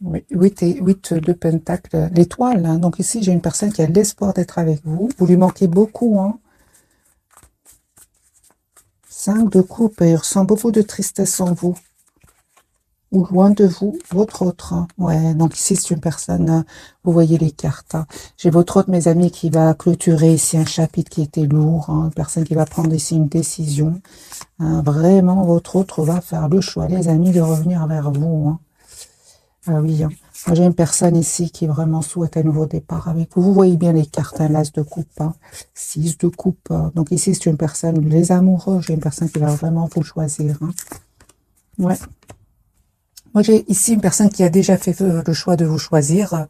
Oui, 8 de Pentacle, l'étoile, hein. Donc ici, j'ai une personne qui a l'espoir d'être avec vous. Vous lui manquez beaucoup, hein. 5 de coupe, et il ressent beaucoup de tristesse en vous. Ou loin de vous, votre autre, hein. Ouais, donc ici, c'est une personne, vous voyez les cartes, hein. J'ai votre autre, mes amis, qui va clôturer ici un chapitre qui était lourd, hein. Une personne qui va prendre ici une décision. Hein. Vraiment, votre autre va faire le choix, les amis, de revenir vers vous, hein. Ah oui, hein. Moi, j'ai une personne ici qui vraiment souhaite un nouveau départ avec vous. Vous voyez bien les cartes, hein, l'as de coupe, hein, 6 de coupe. Donc ici, c'est une personne, les amoureux, j'ai une personne qui va vraiment vous choisir, hein. Ouais. Moi, j'ai ici une personne qui a déjà fait le choix de vous choisir.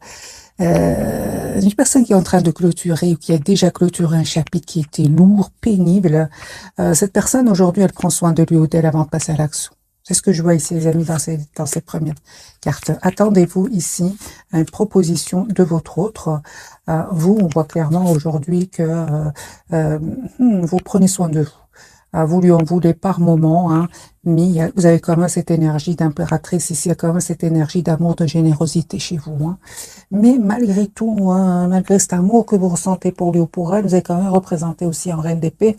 Une personne qui est en train de clôturer ou qui a déjà clôturé un chapitre qui était lourd, pénible. Cette personne, aujourd'hui, elle prend soin de lui ou d'elle avant de passer à l'action. C'est ce que je vois ici, les amis, dans ces premières cartes. Attendez-vous ici à une proposition de votre autre. Vous, on voit clairement aujourd'hui que vous prenez soin de vous. Vous lui en voulez par moment, hein, mais vous avez quand même cette énergie d'impératrice ici, il y a quand même cette énergie d'amour, de générosité chez vous, hein. Mais malgré tout, hein, malgré cet amour que vous ressentez pour lui ou pour elle, vous avez quand même représenté aussi en reine d'épée.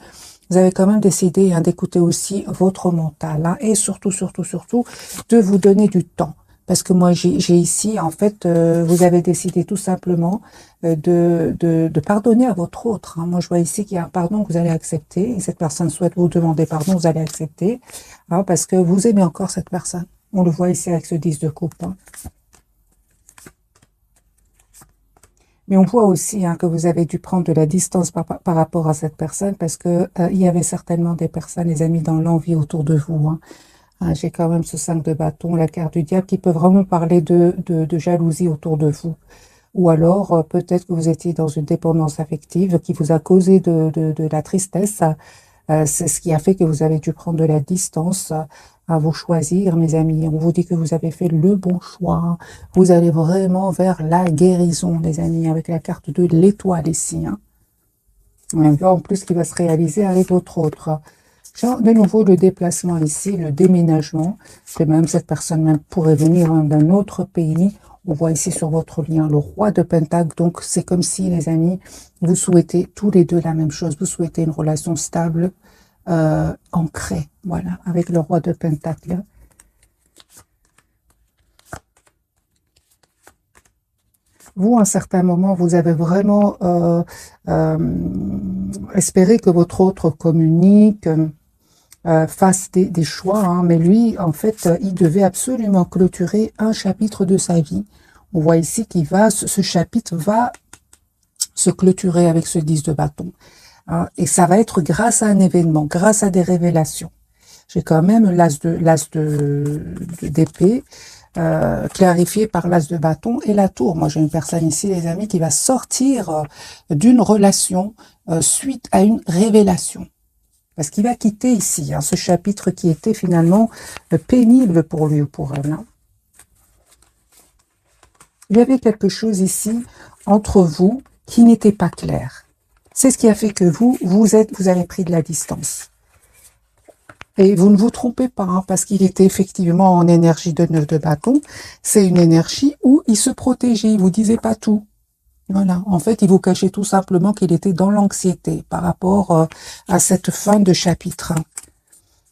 Vous avez quand même décidé, hein, d'écouter aussi votre mental, hein, et surtout, surtout, surtout, de vous donner du temps. Parce que moi, j'ai ici, en fait, vous avez décidé tout simplement de pardonner à votre autre, hein. Moi, je vois ici qu'il y a un pardon que vous allez accepter, et cette personne souhaite vous demander pardon, vous allez accepter, hein, parce que vous aimez encore cette personne. On le voit ici avec ce 10 de coupe, hein. Mais on voit aussi, hein, que vous avez dû prendre de la distance par rapport à cette personne parce que il y avait certainement des personnes, les amis, dans l'envie autour de vous, hein. J'ai quand même ce 5 de bâton, la carte du diable, qui peut vraiment parler de jalousie autour de vous. Ou alors, peut-être que vous étiez dans une dépendance affective qui vous a causé de la tristesse. C'est ce qui a fait que vous avez dû prendre de la distance à vous choisir, mes amis. On vous dit que vous avez fait le bon choix. Vous allez vraiment vers la guérison, les amis, avec la carte de l'étoile ici, hein. En plus, qui va se réaliser avec votre autre. Genre, de nouveau, le déplacement ici, le déménagement, que même cette personne même pourrait venir, hein, d'un autre pays. On voit ici sur votre lien le roi de Pentacle. Donc, c'est comme si, les amis, vous souhaitez tous les deux la même chose. Vous souhaitez une relation stable, ancrée, voilà, avec le roi de Pentacle. Vous, à un certain moment, vous avez vraiment espéré que votre autre communique, fasse des choix, hein, mais lui, en fait, il devait absolument clôturer un chapitre de sa vie. On voit ici qu'il va, ce chapitre va se clôturer avec ce 10 de bâton, hein, et ça va être grâce à un événement, grâce à des révélations. J'ai quand même l'as d'épée, clarifié par l'as de bâton et la tour. Moi, j'ai une personne ici, les amis, qui va sortir d'une relation suite à une révélation. Parce qu'il va quitter ici, hein, ce chapitre qui était finalement pénible pour lui ou pour elle, hein. Il y avait quelque chose ici entre vous qui n'était pas clair. C'est ce qui a fait que vous avez pris de la distance. Et vous ne vous trompez pas, hein, parce qu'il était effectivement en énergie de 9 de bâton. C'est une énergie où il se protégeait, il vous disait pas tout. Voilà. En fait, il vous cachait tout simplement qu'il était dans l'anxiété par rapport à cette fin de chapitre.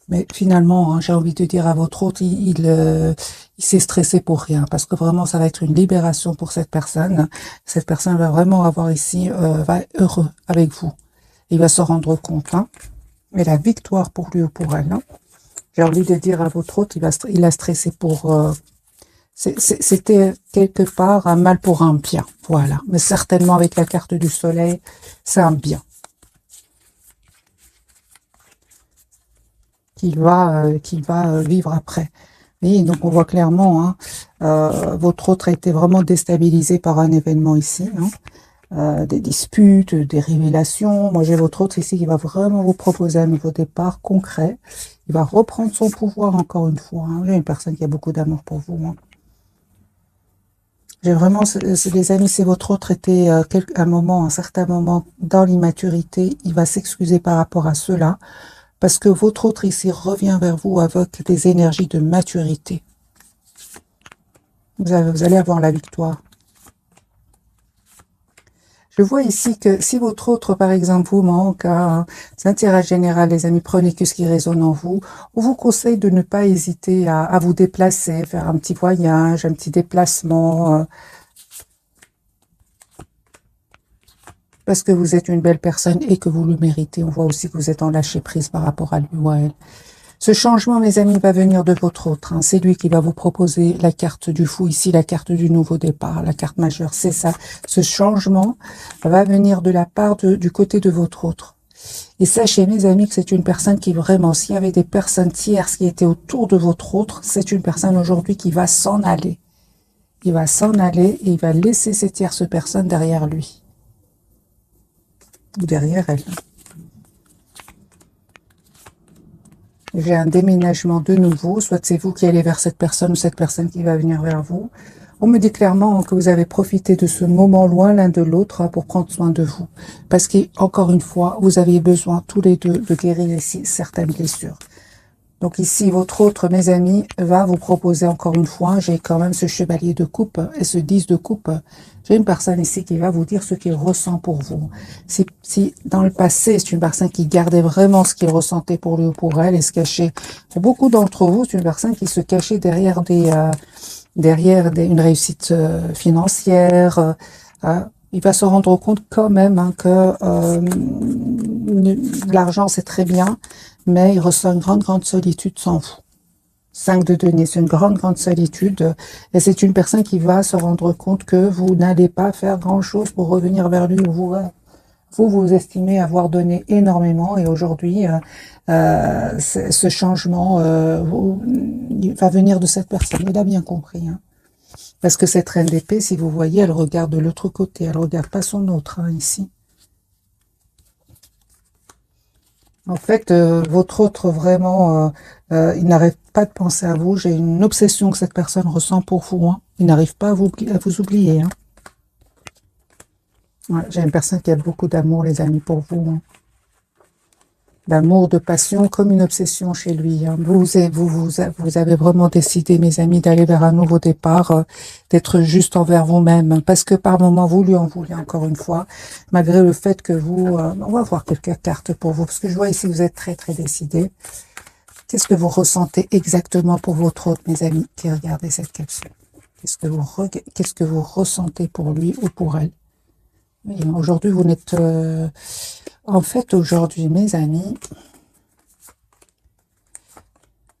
Mais finalement, hein, j'ai envie de dire à votre autre, il s'est stressé pour rien, parce que vraiment, ça va être une libération pour cette personne. Cette personne va vraiment avoir ici, va être heureux avec vous. Il va se rendre compte, hein. Et la victoire pour lui ou pour elle, hein. J'ai envie de dire à votre autre, il a stressé pour... c'était quelque part un mal pour un bien, voilà. Mais certainement avec la carte du soleil, c'est un bien qu'il va vivre après. Et donc on voit clairement, hein, votre autre a été vraiment déstabilisé par un événement ici, hein. Des disputes, des révélations. Moi, j'ai votre autre ici qui va vraiment vous proposer un nouveau départ concret. Il va reprendre son pouvoir encore une fois, hein. J'ai une personne qui a beaucoup d'amour pour vous, hein. J'ai vraiment, les amis, c'est votre autre était un moment, un certain moment dans l'immaturité. Il va s'excuser par rapport à cela parce que votre autre ici revient vers vous avec des énergies de maturité. Vous allez avoir la victoire. Je vois ici que si votre autre, par exemple, vous manque un intérêt général, les amis, prenez que ce qui résonne en vous. On vous conseille de ne pas hésiter à vous déplacer, faire un petit voyage, un petit déplacement, parce que vous êtes une belle personne et que vous le méritez. On voit aussi que vous êtes en lâcher prise par rapport à lui ou à elle. Ce changement, mes amis, va venir de votre autre. Hein. C'est lui qui va vous proposer la carte du fou, ici la carte du nouveau départ, la carte majeure. C'est ça. Ce changement va venir de la part du côté de votre autre. Et sachez, mes amis, que c'est une personne qui vraiment, s'il y avait des personnes tierces qui étaient autour de votre autre, c'est une personne aujourd'hui qui va s'en aller. Il va s'en aller et il va laisser ces tierces personnes derrière lui. Ou derrière elle. J'ai un déménagement de nouveau, soit c'est vous qui allez vers cette personne ou cette personne qui va venir vers vous. On me dit clairement que vous avez profité de ce moment loin l'un de l'autre pour prendre soin de vous. Parce qu'encore une fois, vous avez besoin tous les deux de guérir ici certaines blessures. Donc ici, votre autre, mes amis, va vous proposer encore une fois, j'ai quand même ce chevalier de coupe et ce 10 de coupe. J'ai une personne ici qui va vous dire ce qu'il ressent pour vous. Si dans le passé, c'est une personne qui gardait vraiment ce qu'il ressentait pour lui ou pour elle et se cachait. Pour beaucoup d'entre vous, c'est une personne qui se cachait derrière une réussite financière. Il va se rendre compte quand même que l'argent, c'est très bien, mais il ressent une grande solitude sans vous. 5 de denier, c'est une grande solitude. Et c'est une personne qui va se rendre compte que vous n'allez pas faire grand-chose pour revenir vers lui. Vous estimez avoir donné énormément. Et aujourd'hui, ce changement il va venir de cette personne. Il a bien compris. Hein. Parce que cette reine d'épée, si vous voyez, elle regarde de l'autre côté. Elle ne regarde pas son autre, hein, ici. En fait, votre autre, vraiment, il n'arrête pas de penser à vous. J'ai une obsession que cette personne ressent pour vous. Hein. Il n'arrive pas à vous oublier. Hein. Ouais, j'ai une personne qui a beaucoup d'amour, les amis, pour vous. Hein. D'amour, de passion, comme une obsession chez lui. Hein. Vous avez vraiment décidé, mes amis, d'aller vers un nouveau départ, d'être juste envers vous-même. Parce que par moments, vous lui en voulez encore une fois, malgré le fait que vous... on va voir quelques cartes pour vous, parce que je vois ici, vous êtes très décidé. Qu'est-ce que vous ressentez exactement pour votre autre, mes amis, qui regardez cette capsule? Qu'est-ce que vous ressentez pour lui ou pour elle? Oui, aujourd'hui, vous n'êtes... En fait, aujourd'hui, mes amis,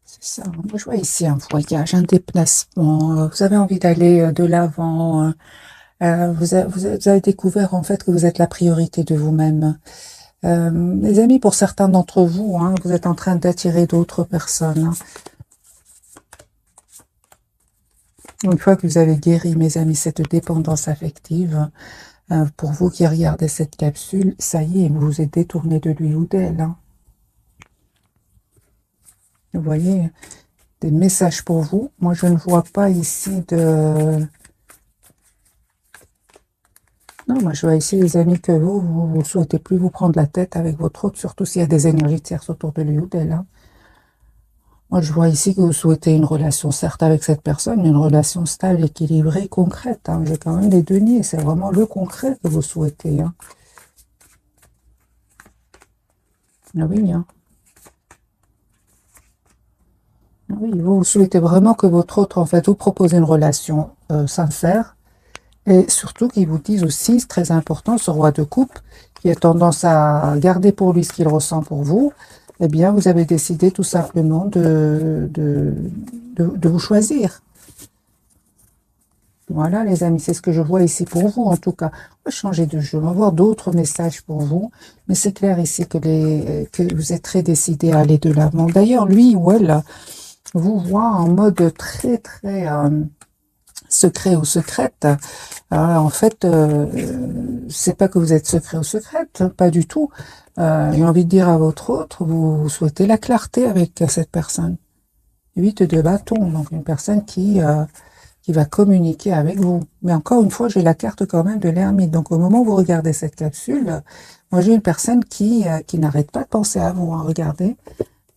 c'est ça. Moi, je vois ici un voyage, un déplacement. Vous avez envie d'aller de l'avant. Vous avez découvert, en fait, que vous êtes la priorité de vous-même. Les amis, pour certains d'entre vous, hein, vous êtes en train d'attirer d'autres personnes. Hein. Une fois que vous avez guéri, mes amis, cette dépendance affective, pour vous qui regardez cette capsule, ça y est, vous vous êtes détourné de lui ou d'elle. Hein. Vous voyez, des messages pour vous. Moi, je ne vois pas ici de... Non, moi, je vois ici, les amis, que vous souhaitez plus vous prendre la tête avec votre autre, surtout s'il y a des énergies tierces autour de lui ou d'elle. Hein. Moi, je vois ici que vous souhaitez une relation, certes avec cette personne, mais une relation stable, équilibrée, concrète. Hein. J'ai quand même les deniers, c'est vraiment le concret que vous souhaitez. Hein. Ah oui, hein. Ah oui, vous souhaitez vraiment que votre autre, en fait, vous propose une relation sincère, et surtout qu'il vous dise aussi, c'est très important, ce roi de coupe, qui a tendance à garder pour lui ce qu'il ressent pour vous, eh bien, vous avez décidé tout simplement de vous choisir. Voilà, les amis, c'est ce que je vois ici pour vous, en tout cas. On va changer de jeu, on va voir d'autres messages pour vous, mais c'est clair ici que vous êtes très décidé à aller de l'avant. D'ailleurs, lui ou elle vous voit en mode très secret ou secrète. En fait, c'est pas que vous êtes secret ou secrète, pas du tout. J'ai envie de dire à votre autre, vous souhaitez la clarté avec cette personne. 8 de bâton, donc une personne qui va communiquer avec vous. Mais encore une fois, j'ai la carte quand même de l'ermite. Donc au moment où vous regardez cette capsule, moi j'ai une personne qui n'arrête pas de penser à vous. Hein. Regardez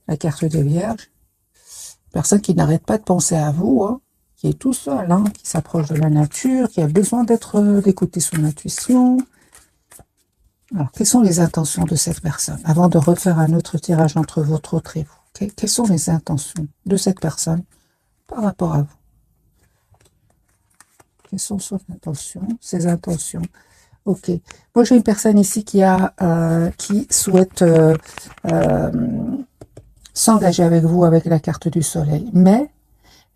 la carte de Vierge. Personne qui n'arrête pas de penser à vous. Hein. qui est tout seul, hein, qui s'approche de la nature, qui a besoin d'écouter son intuition. Alors, quelles sont les intentions de cette personne? Avant de refaire un autre tirage entre votre autre et vous, quelles sont les intentions de cette personne par rapport à vous? Quelles sont ses intentions? Ok. Moi, j'ai une personne ici qui souhaite s'engager avec vous avec la carte du soleil. Mais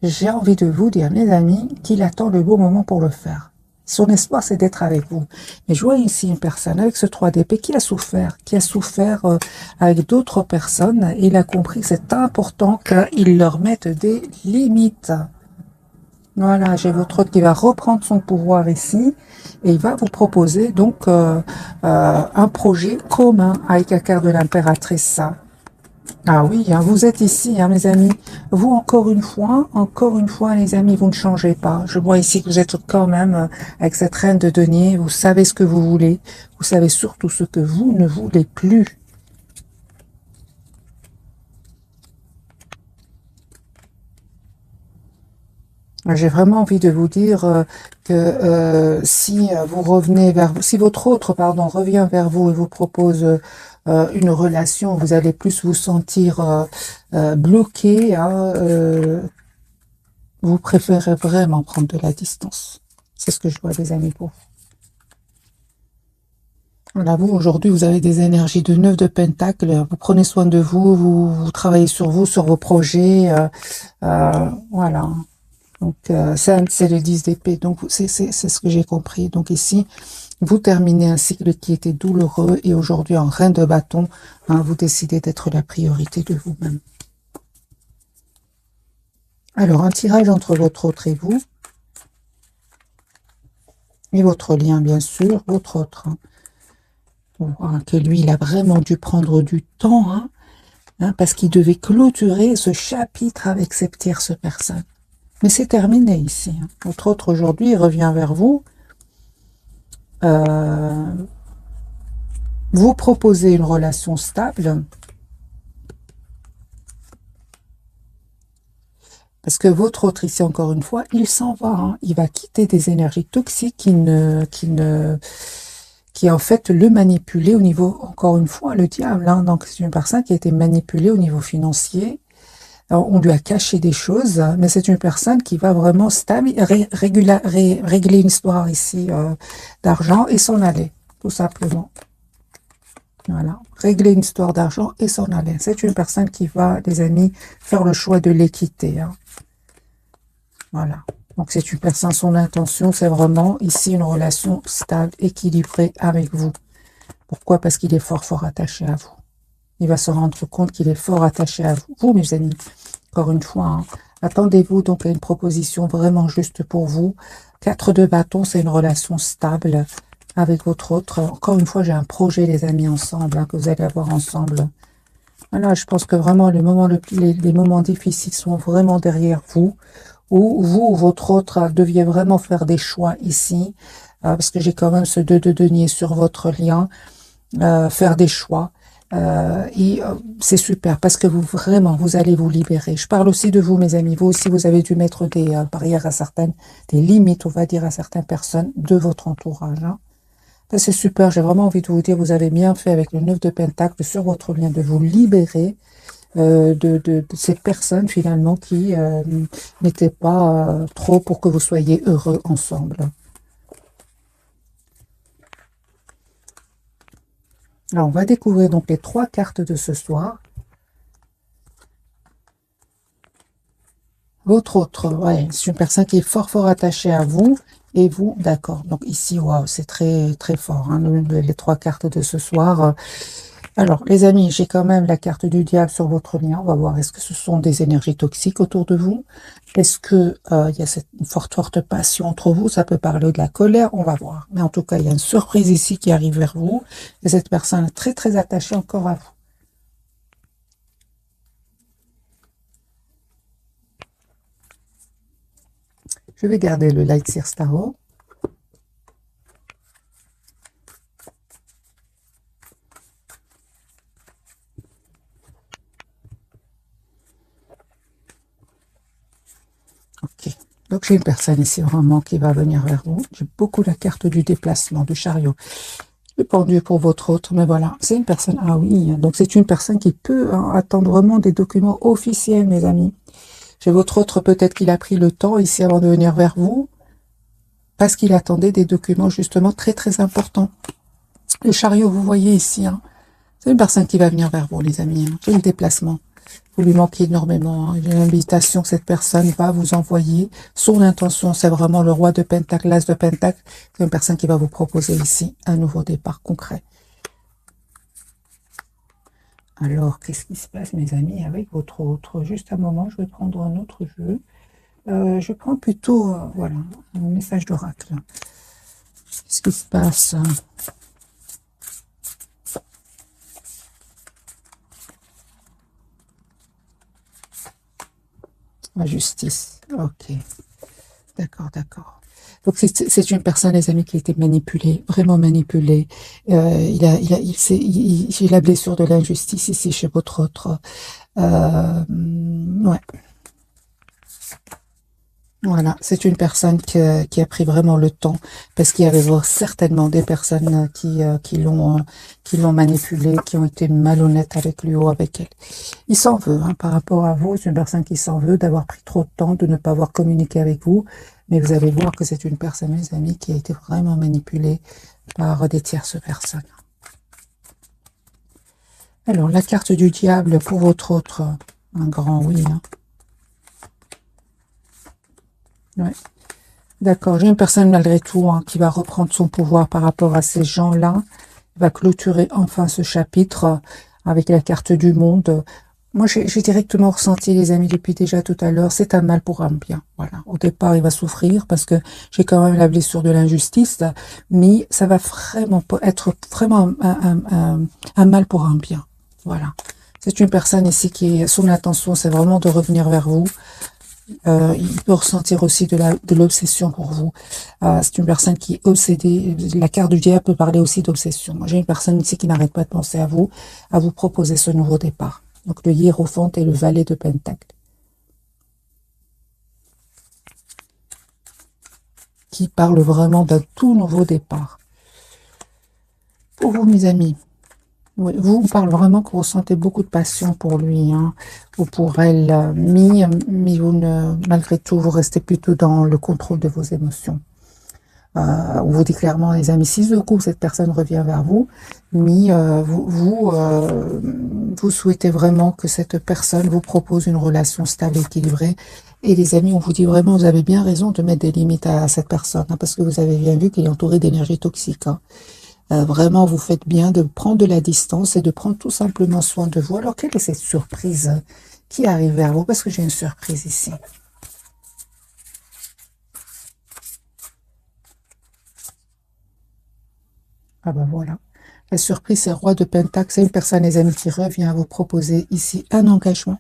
j'ai envie de vous dire, mes amis, qu'il attend le bon moment pour le faire. Son espoir, c'est d'être avec vous. Mais je vois ici une personne avec ce 3 d'épée qui a souffert avec d'autres personnes. Il a compris que c'est important qu'il leur mette des limites. Voilà, j'ai votre autre qui va reprendre son pouvoir ici et il va vous proposer donc un projet commun avec la carte de l'impératrice. Ah oui, hein, vous êtes ici, hein, mes amis. Vous, encore une fois, les amis, vous ne changez pas. Je vois ici que vous êtes quand même avec cette reine de denier. Vous savez ce que vous voulez. Vous savez surtout ce que vous ne voulez plus. J'ai vraiment envie de vous dire que si vous revenez si votre autre, pardon, revient vers vous et vous propose une relation, vous allez plus vous sentir bloqué, hein, vous préférez vraiment prendre de la distance. C'est ce que je vois, les amis, pour vous. Voilà, vous, aujourd'hui, vous avez des énergies de 9 de pentacle. Vous prenez soin de vous, vous travaillez sur vous, sur vos projets. Voilà. Donc, c'est le 10 d'épée. Donc, c'est ce que j'ai compris. Donc, ici, vous terminez un cycle qui était douloureux et aujourd'hui, en reine de bâton, hein, vous décidez d'être la priorité de vous-même. Alors, un tirage entre votre autre et vous. Et votre lien, bien sûr, votre autre. Hein. On voit que lui, il a vraiment dû prendre du temps, hein, parce qu'il devait clôturer ce chapitre avec cette tierce personne. Mais c'est terminé ici. Hein. Votre autre, aujourd'hui, il revient vers vous. Vous proposez une relation stable. Parce que votre autre, ici, encore une fois, il s'en va. Hein. Il va quitter des énergies toxiques qui en fait le manipuler au niveau, encore une fois, le diable. Hein. Donc, c'est une personne qui a été manipulée au niveau financier. Alors, on lui a caché des choses, mais c'est une personne qui va vraiment régler une histoire ici d'argent et s'en aller, tout simplement. Voilà, régler une histoire d'argent et s'en aller. C'est une personne qui va, les amis, faire le choix de l'équité. Hein. Voilà. Donc, c'est une personne, son intention, c'est vraiment ici une relation stable, équilibrée avec vous. Pourquoi? Parce qu'il est fort, fort attaché à vous. Il va se rendre compte qu'il est fort attaché à vous. Vous, mes amis, encore une fois, hein, attendez-vous donc à une proposition vraiment juste pour vous. 4 de bâton, c'est une relation stable avec votre autre. Encore une fois, j'ai un projet, les amis, ensemble, hein, que vous allez avoir ensemble. Voilà, je pense que vraiment, les moments difficiles sont vraiment derrière vous. Ou vous ou votre autre deviez vraiment faire des choix ici, parce que j'ai quand même ce 2 de denier sur votre lien, faire des choix. C'est super parce que vous allez vous libérer. Je parle aussi de vous, mes amis. Vous aussi, vous avez dû mettre des barrières des limites, on va dire, à certaines personnes de votre entourage. Hein. C'est super. J'ai vraiment envie de vous dire, vous avez bien fait avec le 9 de pentacle sur votre lien de vous libérer de ces personnes finalement qui n'étaient pas trop pour que vous soyez heureux ensemble. Alors, on va découvrir donc les 3 cartes de ce soir. Votre autre, ouais, c'est une personne qui est fort, fort attachée à vous. Et vous, d'accord. Donc ici, waouh, c'est très, très fort. Hein, les 3 cartes de ce soir. Alors, les amis, j'ai quand même la carte du diable sur votre lien. On va voir, est-ce que ce sont des énergies toxiques autour de vous? Est-ce que il y a une forte, forte passion entre vous? Ça peut parler de la colère, on va voir. Mais en tout cas, il y a une surprise ici qui arrive vers vous. Et cette personne est très, très attachée encore à vous. Je vais garder le Light Seer Tarot. Ok. Donc, Donc j'ai une personne ici vraiment qui va venir vers vous. J'ai beaucoup la carte du déplacement, du chariot. Le pendu pour votre autre, mais voilà, c'est une personne, ah oui, donc c'est une personne qui peut attendre vraiment des documents officiels, mes amis. J'ai votre autre, peut-être qu'il a pris le temps ici avant de venir vers vous, parce qu'il attendait des documents justement très très importants. Le chariot, vous voyez ici, hein, c'est une personne qui va venir vers vous, les amis. Hein. J'ai le déplacement. Vous lui manquez énormément. Hein. J'ai l'invitation que cette personne va vous envoyer. Son intention, c'est vraiment le roi de Pentacle, l'as de Pentacle. C'est une personne qui va vous proposer ici un nouveau départ concret. Alors, qu'est-ce qui se passe, mes amis, avec votre autre? Juste un moment, je vais prendre un autre jeu. Je prends plutôt, voilà, un message d'oracle. Qu'est-ce qui se passe? La justice. Ok. D'accord, d'accord. Donc c'est une personne, les amis, qui a été manipulée, vraiment manipulée. J'ai la blessure de l'injustice ici chez votre autre. Ouais. Voilà, c'est une personne qui a pris vraiment le temps, parce qu'il y avait certainement des personnes qui l'ont manipulé, qui ont été malhonnêtes avec lui ou avec elle. Il s'en veut, hein, par rapport à vous, c'est une personne qui s'en veut d'avoir pris trop de temps, de ne pas avoir communiqué avec vous, mais vous allez voir que c'est une personne, mes amis, qui a été vraiment manipulée par des tierces personnes. Alors, la carte du diable pour votre autre, un grand oui, hein. Ouais. D'accord, j'ai une personne malgré tout hein, qui va reprendre son pouvoir par rapport à ces gens-là. Il va clôturer enfin ce chapitre avec la carte du monde. Moi, j'ai directement ressenti, les amis, depuis déjà tout à l'heure, c'est un mal pour un bien. Voilà. Au départ, il va souffrir parce que j'ai quand même la blessure de l'injustice, mais ça va vraiment être vraiment un mal pour un bien. Voilà. C'est une personne ici qui, son intention, c'est vraiment de revenir vers vous. Il peut ressentir aussi de l'obsession pour vous. C'est une personne qui est obsédée. La carte du diable peut parler aussi d'obsession. Moi, j'ai une personne ici qui n'arrête pas de penser à vous proposer ce nouveau départ. Donc, le hiérophant et le valet de Pentacle. Qui parle vraiment d'un tout nouveau départ. Pour vous, mes amis, oui, vous, on parle vraiment que vous ressentez beaucoup de passion pour lui, hein, ou pour elle, mais vous ne, malgré tout, vous restez plutôt dans le contrôle de vos émotions. On vous dit clairement, les amis, si de coup cette personne revient vers vous, mais vous souhaitez vraiment que cette personne vous propose une relation stable, équilibrée. Et les amis, on vous dit vraiment, vous avez bien raison de mettre des limites à cette personne, hein, parce que vous avez bien vu qu'il est entouré d'énergie toxique. Hein. Vraiment, vous faites bien de prendre de la distance et de prendre tout simplement soin de vous. Alors, quelle est cette surprise qui arrive vers vous? Parce que j'ai une surprise ici. Ah ben voilà. La surprise, c'est roi de Pentacle. C'est une personne, les amis, qui revient vous proposer ici un engagement.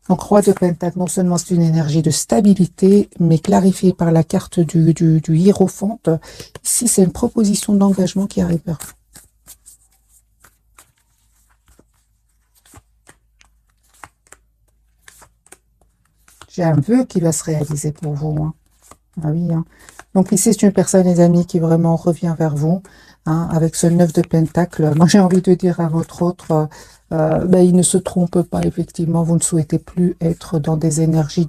Donc, roi de Pentacle, non seulement c'est une énergie de stabilité, mais clarifiée par la carte du hiérophant. Ici, c'est une proposition d'engagement qui arrive vers vous. J'ai un vœu qui va se réaliser pour vous. Hein. Ah oui. Hein. Donc ici, c'est une personne, les amis, qui vraiment revient vers vous. Hein, avec ce 9 de Pentacle. Moi, j'ai envie de dire à votre autre, il ne se trompe pas, effectivement. Vous ne souhaitez plus être dans des énergies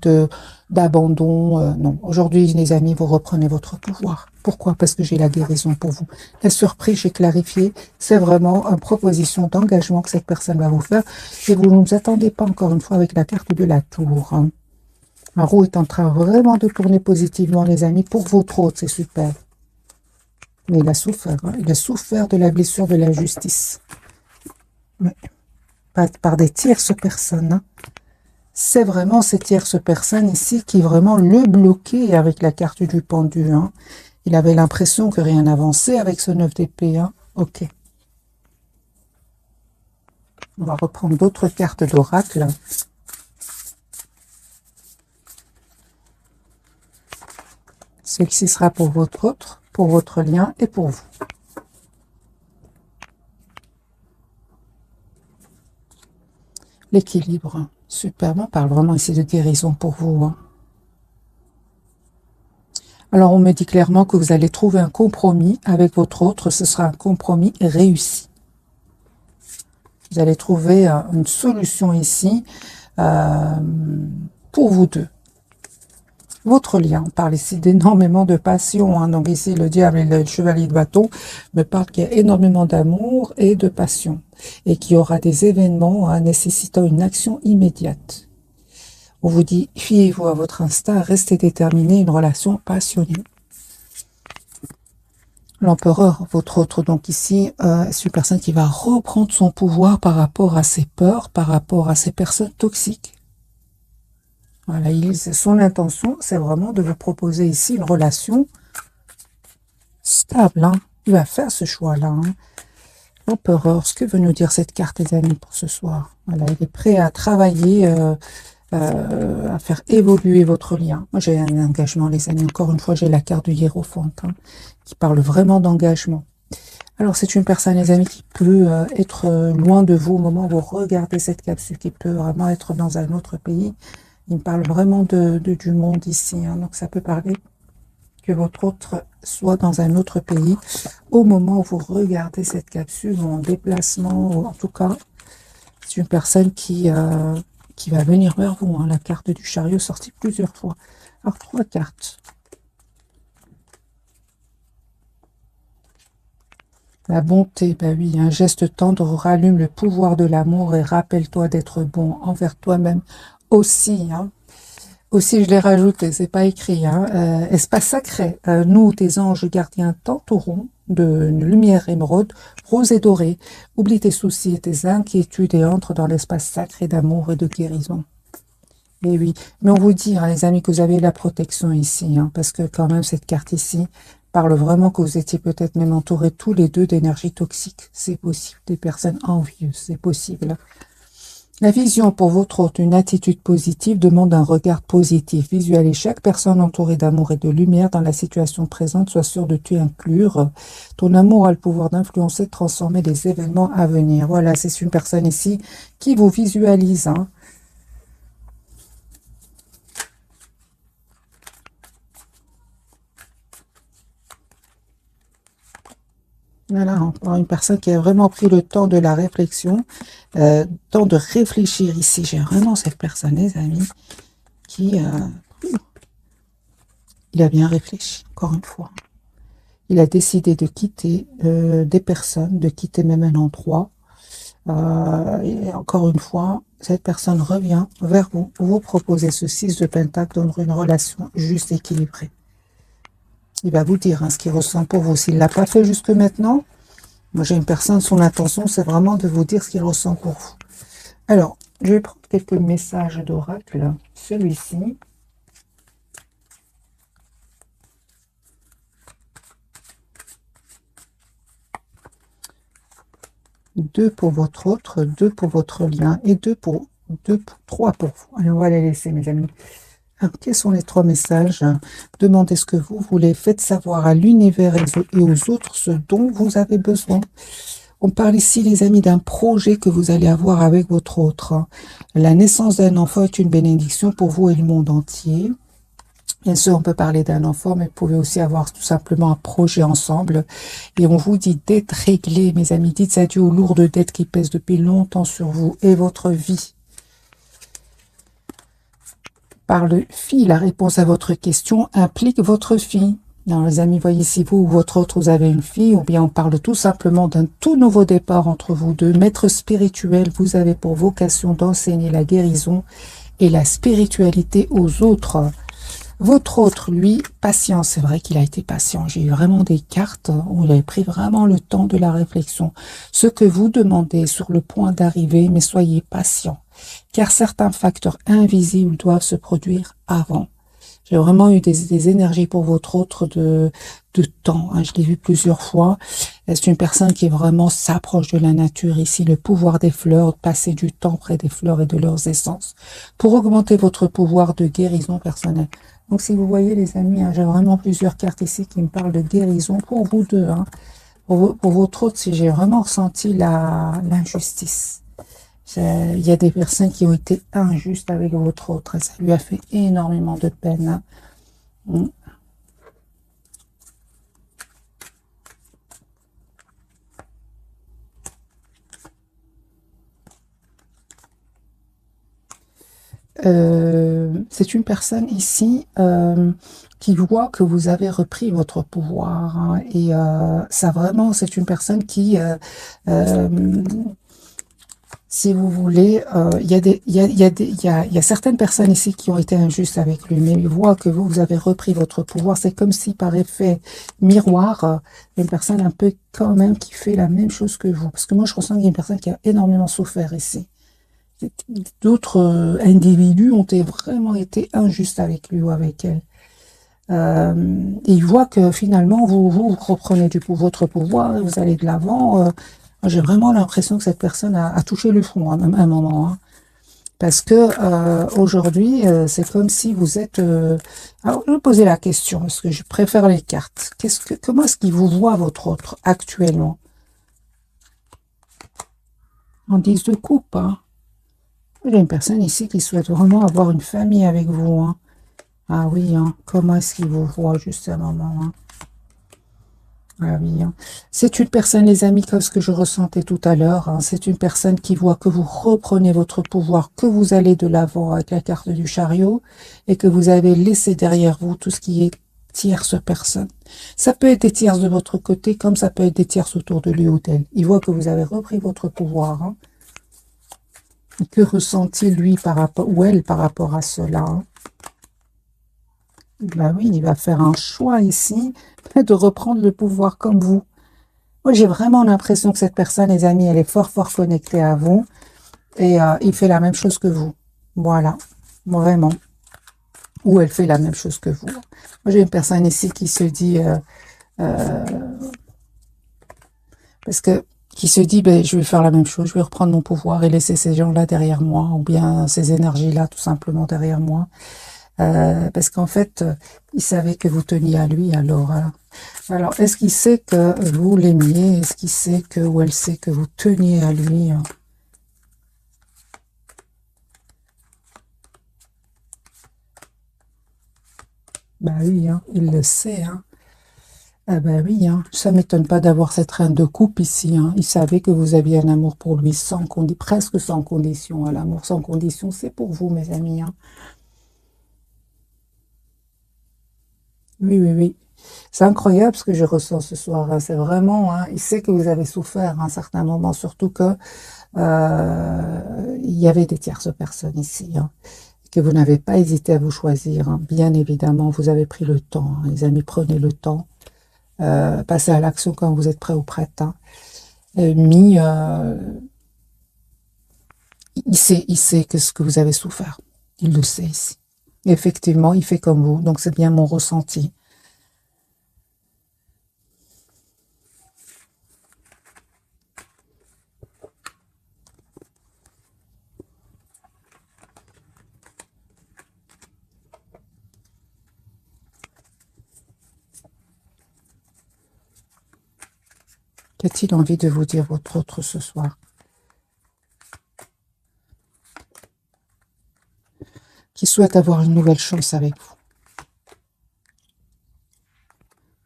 d'abandon. Non, aujourd'hui, les amis, vous reprenez votre pouvoir. Pourquoi? Parce que j'ai la guérison pour vous. La surprise, j'ai clarifié, c'est vraiment une proposition d'engagement que cette personne va vous faire. Et vous ne vous attendez pas, encore une fois, avec la carte de la tour. Hein. La roue est en train vraiment de tourner positivement, les amis, pour votre autre, c'est super. Mais il a souffert, hein. Il a souffert de la blessure de l'injustice. Ouais. Par des tierces personnes. Hein. C'est vraiment ces tierces personnes ici qui vraiment le bloquaient avec la carte du pendu. Hein. Il avait l'impression que rien n'avançait avec ce 9 d'épée. Hein. Ok. On va reprendre d'autres cartes d'oracle. Celle-ci sera pour votre autre, pour votre lien et pour vous. L'équilibre. Super. On parle vraiment ici de guérison pour vous. Hein. Alors, on me dit clairement que vous allez trouver un compromis avec votre autre. Ce sera un compromis réussi. Vous allez trouver une solution ici pour vous deux. Votre lien, on parle ici d'énormément de passion. Hein. Donc ici, le diable et le chevalier de bâton me parlent qu'il y a énormément d'amour et de passion. Et qu'il y aura des événements nécessitant une action immédiate. On vous dit, fiez-vous à votre instinct, restez déterminé, une relation passionnée. L'empereur, votre autre, donc ici, c'est une personne qui va reprendre son pouvoir par rapport à ses peurs, par rapport à ces personnes toxiques. Voilà, son intention, c'est vraiment de vous proposer ici une relation stable. Hein. Il va faire ce choix-là. Hein. L'empereur, ce que veut nous dire cette carte, les amis, pour ce soir? Voilà, il est prêt à travailler, à faire évoluer votre lien. Moi, j'ai un engagement, les amis. Encore une fois, j'ai la carte du hiérophante, hein, qui parle vraiment d'engagement. Alors, c'est une personne, les amis, qui peut être loin de vous au moment où vous regardez cette capsule, qui peut vraiment être dans un autre pays. Il me parle vraiment du monde ici. Hein, donc, ça peut parler que votre autre soit dans un autre pays au moment où vous regardez cette capsule, ou en déplacement, ou en tout cas, c'est une personne qui va venir vers vous. Hein, la carte du chariot sortie plusieurs fois. Alors, 3 cartes. La bonté, ben oui, un geste tendre rallume le pouvoir de l'amour et rappelle-toi d'être bon envers toi-même aussi. Hein. Aussi, je l'ai rajouté, c'est pas écrit. Hein. Espace sacré, nous, tes anges gardiens, t'entourons de lumière émeraude, rose et dorée. Oublie tes soucis et tes inquiétudes et entre dans l'espace sacré d'amour et de guérison. Et oui, mais on vous dit, hein, les amis, que vous avez la protection ici, hein, parce que quand même, cette carte ici parle vraiment que vous étiez peut-être même entourés tous les deux d'énergie toxique. C'est possible, des personnes envieuses, c'est possible. La vision pour votre hôte, une attitude positive, demande un regard positif. Visualisez chaque personne entourée d'amour et de lumière dans la situation présente. Sois sûr de t'y inclure. Ton amour a le pouvoir d'influencer, de transformer les événements à venir. Voilà, c'est une personne ici qui vous visualise. Hein. Voilà, encore une personne qui a vraiment pris le temps de la réflexion, temps de réfléchir ici. J'ai vraiment cette personne, les amis, qui il a bien réfléchi, encore une fois. Il a décidé de quitter des personnes, de quitter même un endroit. Et encore une fois, cette personne revient vers vous, vous proposez ce 6 de Pentacle dans une relation juste équilibrée. Il va vous dire hein, ce qu'il ressent pour vous. S'il ne l'a pas fait jusque maintenant, moi j'ai une personne, son intention, c'est vraiment de vous dire ce qu'il ressent pour vous. Alors, je vais prendre quelques messages d'oracle. Celui-ci. Deux pour votre autre, 2 pour votre lien et 3 pour vous. Allez, on va les laisser, mes amis. Alors, quels sont les 3 messages? Demandez ce que vous voulez. Faites savoir à l'univers et aux autres ce dont vous avez besoin. On parle ici, les amis, d'un projet que vous allez avoir avec votre autre. La naissance d'un enfant est une bénédiction pour vous et le monde entier. Bien sûr, on peut parler d'un enfant, mais vous pouvez aussi avoir tout simplement un projet ensemble. Et on vous dit d'être réglé, mes amis. Dites adieu aux lourdes dettes qui pèsent depuis longtemps sur vous et votre vie. Par le fille, la réponse à votre question implique votre fille. Alors, les amis, voyez si vous ou votre autre, vous avez une fille, ou bien on parle tout simplement d'un tout nouveau départ entre vous deux. Maître spirituel, vous avez pour vocation d'enseigner la guérison et la spiritualité aux autres. Votre autre, lui, patient, c'est vrai qu'il a été patient. J'ai eu vraiment des cartes où il avait pris vraiment le temps de la réflexion. Ce que vous demandez est sur le point d'arriver, mais soyez patient, car certains facteurs invisibles doivent se produire avant. J'ai vraiment eu des énergies pour votre autre de temps. Hein. Je l'ai vu plusieurs fois. C'est une personne qui vraiment s'approche de la nature. Ici, le pouvoir des fleurs, passer du temps près des fleurs et de leurs essences pour augmenter votre pouvoir de guérison personnelle. Donc, si vous voyez, les amis, hein, j'ai vraiment plusieurs cartes ici qui me parlent de guérison pour vous deux. Hein. Pour votre autre, si j'ai vraiment ressenti l'injustice. Il y a des personnes qui ont été injustes avec votre autre. Ça lui a fait énormément de peine. Hein. c'est une personne ici qui voit que vous avez repris votre pouvoir, hein, et ça vraiment, c'est une personne qui, si vous voulez, il y a il y a certaines personnes ici qui ont été injustes avec lui, mais il voit que vous avez repris votre pouvoir. C'est comme si par effet miroir, une personne un peu quand même qui fait la même chose que vous. Parce que moi, je ressens qu'il y a une personne qui a énormément souffert ici. D'autres individus ont vraiment été injustes avec lui ou avec elle. Et il voit que finalement, vous reprenez votre pouvoir et vous allez de l'avant. J'ai vraiment l'impression que cette personne a touché le fond à un moment, hein. Parce que aujourd'hui, c'est comme si vous êtes... Alors, je vais poser la question, parce que je préfère les cartes. Comment est-ce qu'il vous voit, votre autre, actuellement? En 10 de coupe, hein. Il y a une personne ici qui souhaite vraiment avoir une famille avec vous, hein. Ah oui, hein. Comment est-ce qu'il vous voit juste à un moment, hein? Ah oui, hein. C'est une personne, les amis, comme ce que je ressentais tout à l'heure, hein. C'est une personne qui voit que vous reprenez votre pouvoir, que vous allez de l'avant avec la carte du chariot et que vous avez laissé derrière vous tout ce qui est tierce personne. Ça peut être des tierces de votre côté comme ça peut être des tierces autour de lui ou d'elle. Il voit que vous avez repris votre pouvoir, hein. Que ressent-il lui par rapport, ou elle par rapport à cela, hein? Ben oui, il va faire un choix ici de reprendre le pouvoir comme vous. Moi, j'ai vraiment l'impression que cette personne, les amis, elle est fort, fort connectée à vous. Et il fait la même chose que vous. Voilà. Vraiment. Ou elle fait la même chose que vous. Moi, j'ai une personne ici qui se dit... parce que qui se dit, ben, je vais faire la même chose, je vais reprendre mon pouvoir et laisser ces gens-là derrière moi, ou bien ces énergies-là tout simplement derrière moi. Parce qu'en fait, il savait que vous teniez à lui, alors est-ce qu'il sait que vous l'aimiez? Est-ce qu'il sait que, ou elle sait que vous teniez à lui, hein? Bah oui, hein, il le sait, hein. Ah bah oui, hein, ça m'étonne pas d'avoir cette reine de coupe ici, hein. Il savait que vous aviez un amour pour lui presque sans condition, hein. L'amour sans condition, c'est pour vous, mes amis, hein. Oui, oui, oui. C'est incroyable ce que je ressens ce soir, hein. C'est vraiment, hein, il sait que vous avez souffert à un certain moment, surtout que il y avait des tierces personnes ici, hein, que vous n'avez pas hésité à vous choisir, hein. Bien évidemment, vous avez pris le temps, hein. Les amis, prenez le temps. Passez à l'action quand vous êtes prêt ou prête, hein. Mis, il sait que ce que vous avez souffert. Il le sait ici. Effectivement, il fait comme vous, donc c'est bien mon ressenti. Qu'a-t-il envie de vous dire votre autre ce soir? Qui souhaite avoir une nouvelle chance avec vous?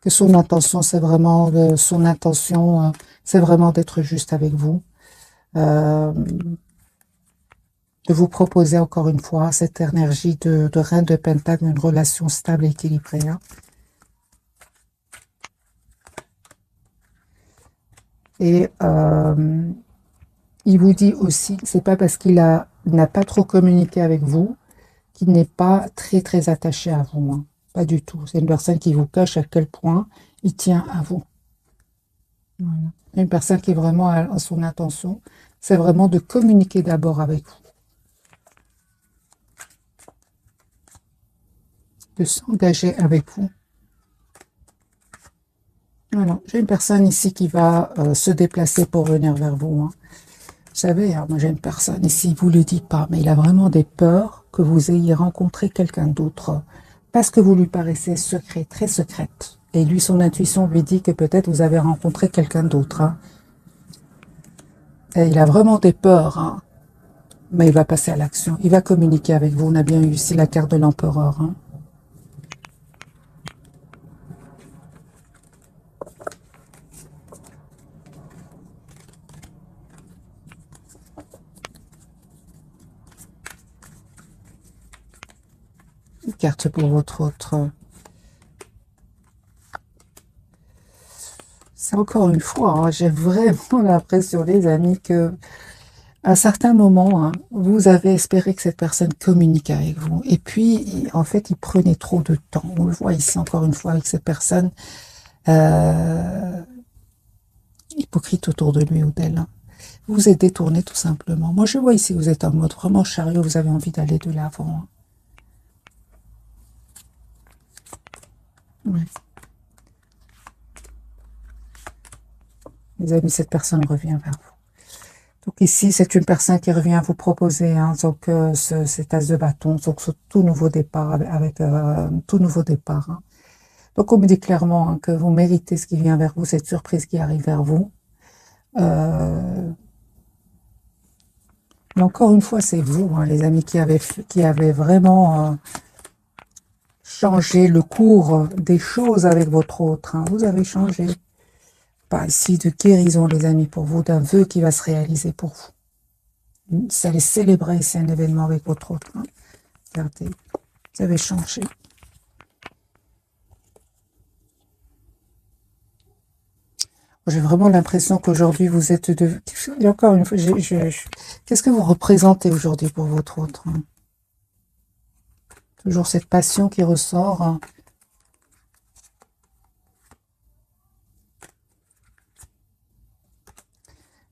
Que son intention, c'est vraiment c'est vraiment d'être juste avec vous. De vous proposer encore une fois cette énergie de reine de pentacle, une relation stable et équilibrée, hein. Et il vous dit aussi que c'est pas parce n'a pas trop communiqué avec vous qu'il n'est pas très très attaché à vous, hein. Pas du tout. C'est une personne qui vous cache à quel point il tient à vous. Voilà. Une personne qui est vraiment à son intention, c'est vraiment de communiquer d'abord avec vous, de s'engager avec vous. Voilà. J'ai une personne ici qui va se déplacer pour venir vers vous, hein. Vous savez, hein, moi j'ai une personne ici, il ne vous le dit pas, mais il a vraiment des peurs que vous ayez rencontré quelqu'un d'autre parce que vous lui paraissez secret, très secrète. Et lui, son intuition lui dit que peut-être vous avez rencontré quelqu'un d'autre, hein. Et il a vraiment des peurs, hein. Mais il va passer à l'action. Il va communiquer avec vous. On a bien eu ici la carte de l'empereur, hein. carte pour votre autre. C'est encore une fois, hein, j'ai vraiment l'impression, les amis, que à certains moments, hein, vous avez espéré que cette personne communique avec vous. Et puis, en fait, il prenait trop de temps. On le voit ici encore une fois avec cette personne hypocrite autour de lui ou d'elle. Hein. Vous vous êtes détourné tout simplement. Moi, je vois ici, vous êtes en mode vraiment chariot, vous avez envie d'aller de l'avant. Hein. Ouais. Les amis, cette personne revient vers vous. Donc ici, c'est une personne qui revient vous proposer hein, donc, cet as de bâton, donc ce tout nouveau départ, avec tout nouveau départ. Hein. Donc on me dit clairement hein, que vous méritez ce qui vient vers vous, cette surprise qui arrive vers vous. Mais encore une fois, c'est vous, hein, les amis, qui avez vraiment changé le cours des choses avec votre autre. Hein. Vous avez changé. Pas ici de guérison, les amis, pour vous, d'un vœu qui va se réaliser pour vous. Vous allez célébrer ici un événement avec votre autre. Hein. Regardez, vous avez changé. J'ai vraiment l'impression qu'aujourd'hui, vous êtes de... Et encore une fois, qu'est-ce que vous représentez aujourd'hui pour votre autre hein? Toujours cette passion qui ressort. Hein.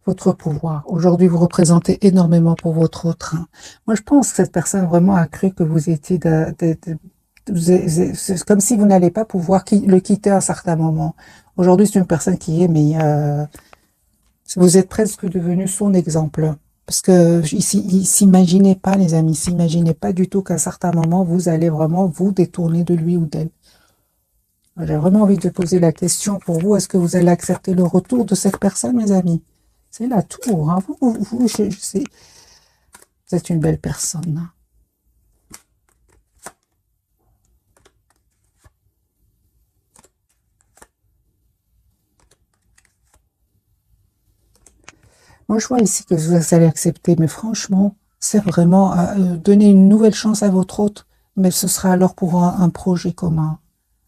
Votre pouvoir. Aujourd'hui, vous représentez énormément pour votre autre. Hein. Moi, je pense que cette personne vraiment a cru que vous étiez c'est comme si vous n'allez pas pouvoir le quitter à un certain moment. Aujourd'hui, c'est une personne qui est, mais vous êtes presque devenu son exemple. Parce que il s'imaginait pas, les amis, il s'imaginait pas du tout qu'à un certain moment, vous allez vraiment vous détourner de lui ou d'elle. J'ai vraiment envie de poser la question pour vous, est-ce que vous allez accepter le retour de cette personne, mes amis? C'est la tour, hein. Je sais, vous êtes une belle personne. Hein. Moi, je vois ici que vous allez accepter, mais franchement, c'est vraiment donner une nouvelle chance à votre autre, mais ce sera alors pour un projet commun,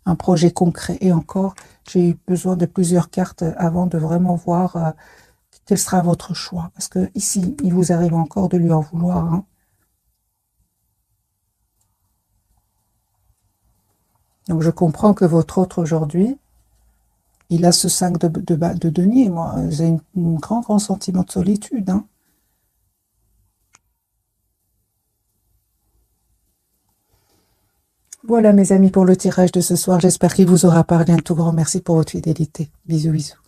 un projet concret. Et encore, j'ai eu besoin de plusieurs cartes avant de vraiment voir quel sera votre choix. Parce que ici, il vous arrive encore de lui en vouloir. Hein. Donc, je comprends que votre autre aujourd'hui, il a ce 5 de denier. Moi, j'ai un grand sentiment de solitude. Hein. Voilà, mes amis, pour le tirage de ce soir. J'espère qu'il vous aura parlé. Un tout grand merci pour votre fidélité. Bisous, bisous.